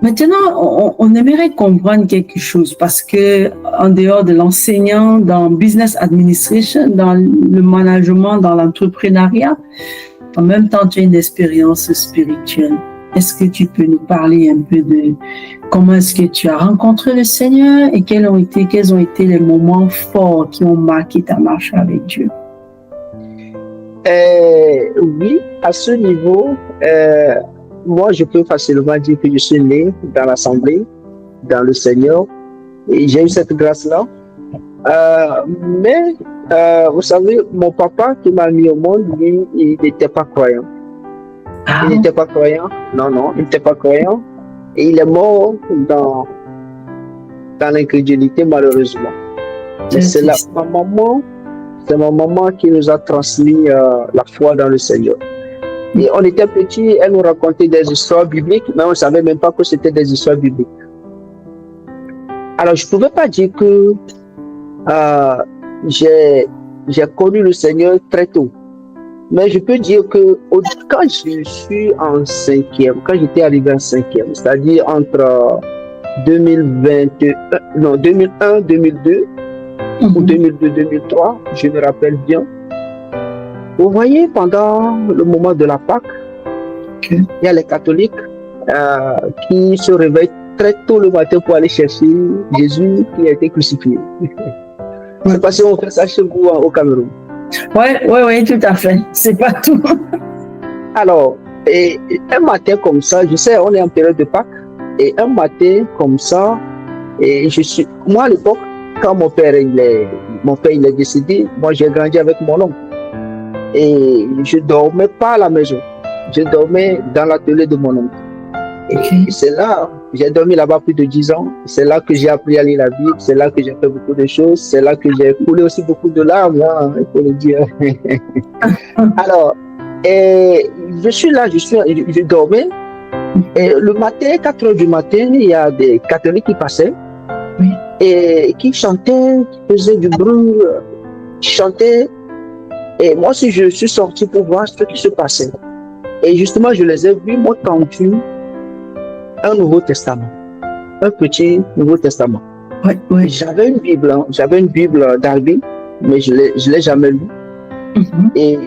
Maintenant, on aimerait comprendre quelque chose parce que en dehors de l'enseignant, dans business administration, dans le management, dans l'entrepreneuriat, en même temps, tu as une expérience spirituelle. Est-ce que tu peux nous parler un peu de comment est-ce que tu as rencontré le Seigneur et quels ont été les moments forts qui ont marqué ta marche avec Dieu? Oui, à ce niveau, moi, je peux facilement dire que je suis né dans l'Assemblée, dans le Seigneur, et j'ai eu cette grâce-là. Mais, vous savez, mon papa qui m'a mis au monde, lui, il n'était pas croyant. Il n'était pas croyant. Non, il n'était pas croyant. Et il est mort dans l'incrédulité, malheureusement. C'est ma maman qui nous a transmis la foi dans le Seigneur. Et on était petits, elle nous racontait des histoires bibliques, mais on ne savait même pas que c'était des histoires bibliques. Alors, je ne pouvais pas dire que j'ai connu le Seigneur très tôt. Mais je peux dire que quand je suis en cinquième, quand j'étais arrivé en cinquième, c'est-à-dire entre 2001, 2002 ou 2002, 2003, je me rappelle bien. Vous voyez, pendant le moment de la Pâque, il y a les catholiques qui se réveillent très tôt le matin pour aller chercher Jésus qui a été crucifié. C'est parce qu'on fait ça chez vous au Cameroun. Oui, tout à fait. C'est pas tout. Alors, un matin comme ça, je sais, on est en période de Pâques, et un matin comme ça, moi à l'époque, quand mon père il est décédé, moi j'ai grandi avec mon oncle. Et je dormais pas à la maison, je dormais dans l'atelier de mon oncle. Et c'est là, j'ai dormi là-bas plus de 10 ans, c'est là que j'ai appris à lire la Bible, c'est là que j'ai fait beaucoup de choses, c'est là que j'ai coulé aussi beaucoup de larmes, il faut le dire. Alors, je suis là, je dormais, et le matin, 4 heures du matin, il y a des catholiques qui passaient, et qui chantaient, qui faisaient du bruit, qui chantaient. Et moi aussi, je suis sorti pour voir ce qui se passait. Et justement, je les ai vus, moi, tendu un Nouveau Testament, un petit Nouveau Testament. J'avais une Bible d'Albi, mais je l'ai jamais lue. Et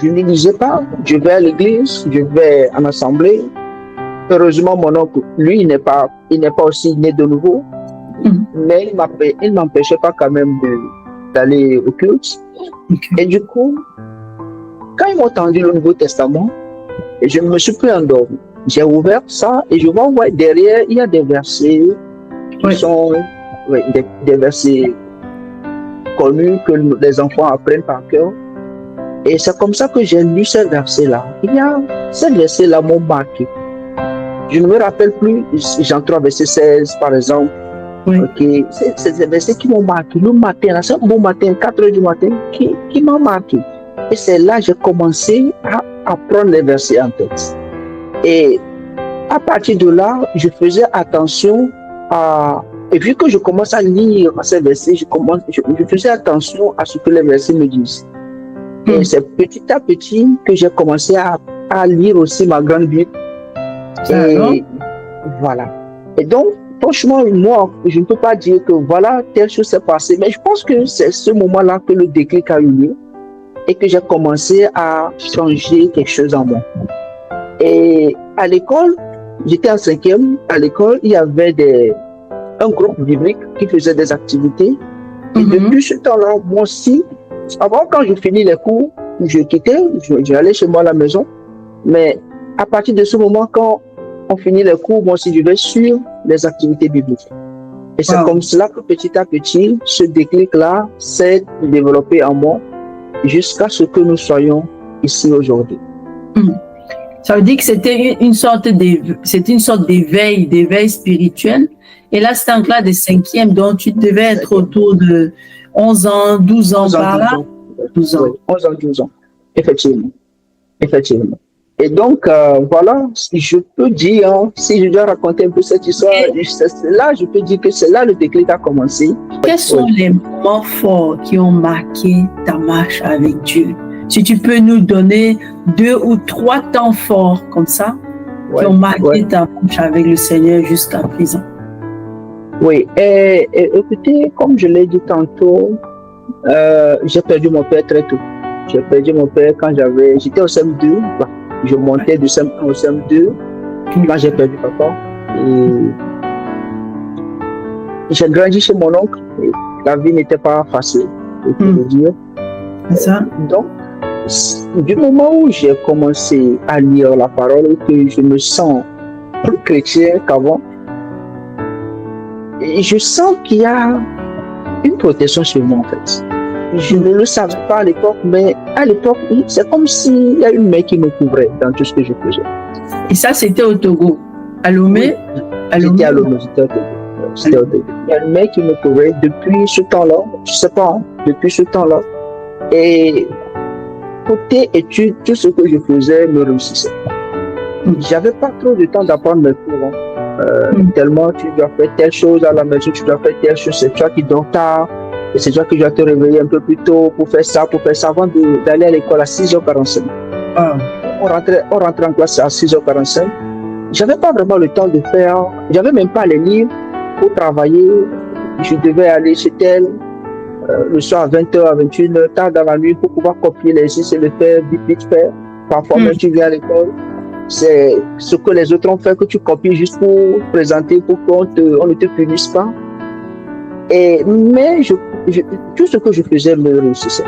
je ne lisais pas. Je vais à l'église, je vais en assemblée. Heureusement, mon oncle, lui, il n'est pas aussi né de nouveau, mais il m'empêchait pas quand même d'aller au culte. Et du coup, quand ils m'ont tendu le Nouveau Testament, je me suis pris endormi. J'ai ouvert ça et je vois derrière, il y a des versets qui sont des versets connus que les enfants apprennent par cœur. Et c'est comme ça que j'ai lu ces versets-là. Ces versets-là m'ont marqué. Je ne me rappelle plus, j'en trouve verset 16 par exemple. C'est des versets qui m'ont marqué. Le matin, là, c'est un bon matin, 4 heures du matin, qui m'a marqué. Et c'est là que j'ai commencé à apprendre les versets en tête. Et à partir de là, je faisais attention à... Et vu que je commence à lire ces versets, je faisais attention à ce que les versets me disent. Et c'est petit à petit que j'ai commencé à lire aussi ma grande Bible. Et voilà. Et donc, franchement, moi, je ne peux pas dire que voilà, telle chose s'est passée, mais je pense que c'est ce moment-là que le déclic a eu lieu et que j'ai commencé à changer quelque chose en moi. Et à l'école, j'étais en cinquième, à l'école, il y avait un groupe biblique qui faisait des activités. Et depuis ce temps-là, moi aussi, avant quand je finis les cours, je quittais, j'allais chez moi à la maison, mais à partir de ce moment, quand on finit les cours, moi aussi je vais suivre les activités bibliques. Et c'est comme cela que petit à petit, ce déclic-là s'est développé en moi jusqu'à ce que nous soyons ici aujourd'hui. Ça veut dire que c'était une sorte d'éveil spirituel. Et là, c'était en classe de cinquième, donc tu devais être autour de 11 ans, 12 ans par là. 12 ans. 11 ans, 12 ans. Effectivement. Et donc, voilà, si je peux dire, si je dois raconter un peu cette histoire, là, je peux dire que c'est là le déclic a commencé. Quels sont les moments forts qui ont marqué ta marche avec Dieu? Si tu peux nous donner 2 ou 3 temps forts comme ça. qui ont marqué ta marche avec le Seigneur jusqu'à présent? Oui, et écoutez, comme je l'ai dit tantôt, j'ai perdu mon père très tôt. J'ai perdu mon père quand j'étais au CM2. Je montais du CM1 au CM2 quand j'ai perdu papa. Et j'ai grandi chez mon oncle. Et la vie n'était pas facile, je peux le dire. Ça. Donc, du moment où j'ai commencé à lire la parole et que je me sens plus chrétien qu'avant, et je sens qu'il y a une protection sur moi en fait. Je ne le savais pas à l'époque, mais à l'époque, c'est comme s'il y a une main qui me couvrait dans tout ce que je faisais. Et ça, c'était au Togo? À Lomé? Oui. J'étais à Lomé, j'étais au Togo. C'était au Togo. Il y a une main qui me couvrait depuis ce temps-là, je ne sais pas, depuis ce temps-là. Et côté études, tout ce que je faisais me réussissait. J'avais pas trop de temps d'apprendre mes cours. Tellement tu dois faire telle chose à la maison, tu dois faire telle chose, c'est toi qui dors tard, et c'est toi qui dois te réveiller un peu plus tôt pour faire ça avant d'aller à l'école à 6h45. On rentrait en classe à 6h45. J'avais pas vraiment le temps de faire, j'avais même pas les livres pour travailler. Je devais aller chez elle le soir à 20h, à 21h, tard dans la nuit pour pouvoir copier les exercices et le faire vite fait. Parfois même tu viens à l'école. C'est ce que les autres ont fait que tu copies juste pour présenter, pour qu'on ne te punisse pas. Mais tout ce que je faisais me réussissait.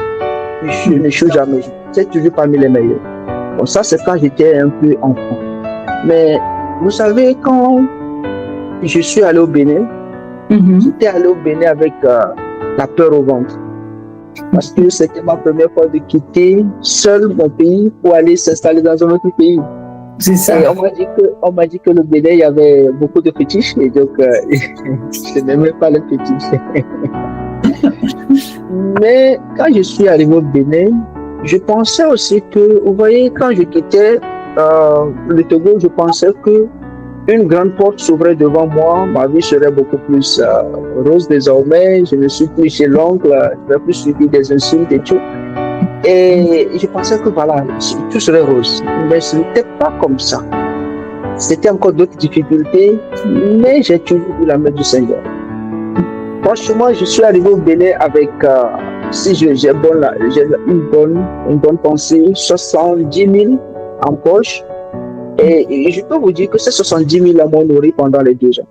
Je ne suis jamais. C'est toujours parmi les meilleurs. Bon, ça, c'est quand j'étais un peu enfant. Mais vous savez, quand je suis allé au Bénin, j'étais allé au Bénin avec la peur au ventre. Parce que c'était ma première fois de quitter seul mon pays pour aller s'installer dans un autre pays. C'est ça. Et on m'a dit que le Bénin, il y avait beaucoup de fétiches, et donc je n'aimais pas les fétiches. Mais quand je suis arrivé au Bénin, je pensais aussi que, vous voyez, quand je quittais le Togo, je pensais que une grande porte s'ouvrait devant moi, ma vie serait beaucoup plus rose désormais, je ne suis plus chez l'oncle, je ne vais plus subir des insultes et tout. Et je pensais que voilà, tout serait rose. Mais ce n'était pas comme ça. C'était encore d'autres difficultés, mais j'ai toujours eu la main du Seigneur. Franchement, je suis arrivé au Bénin avec, si j'ai une bonne pensée, 70 000 en poche. Et je peux vous dire que ces 70 000 m'ont nourri pendant les 2 ans.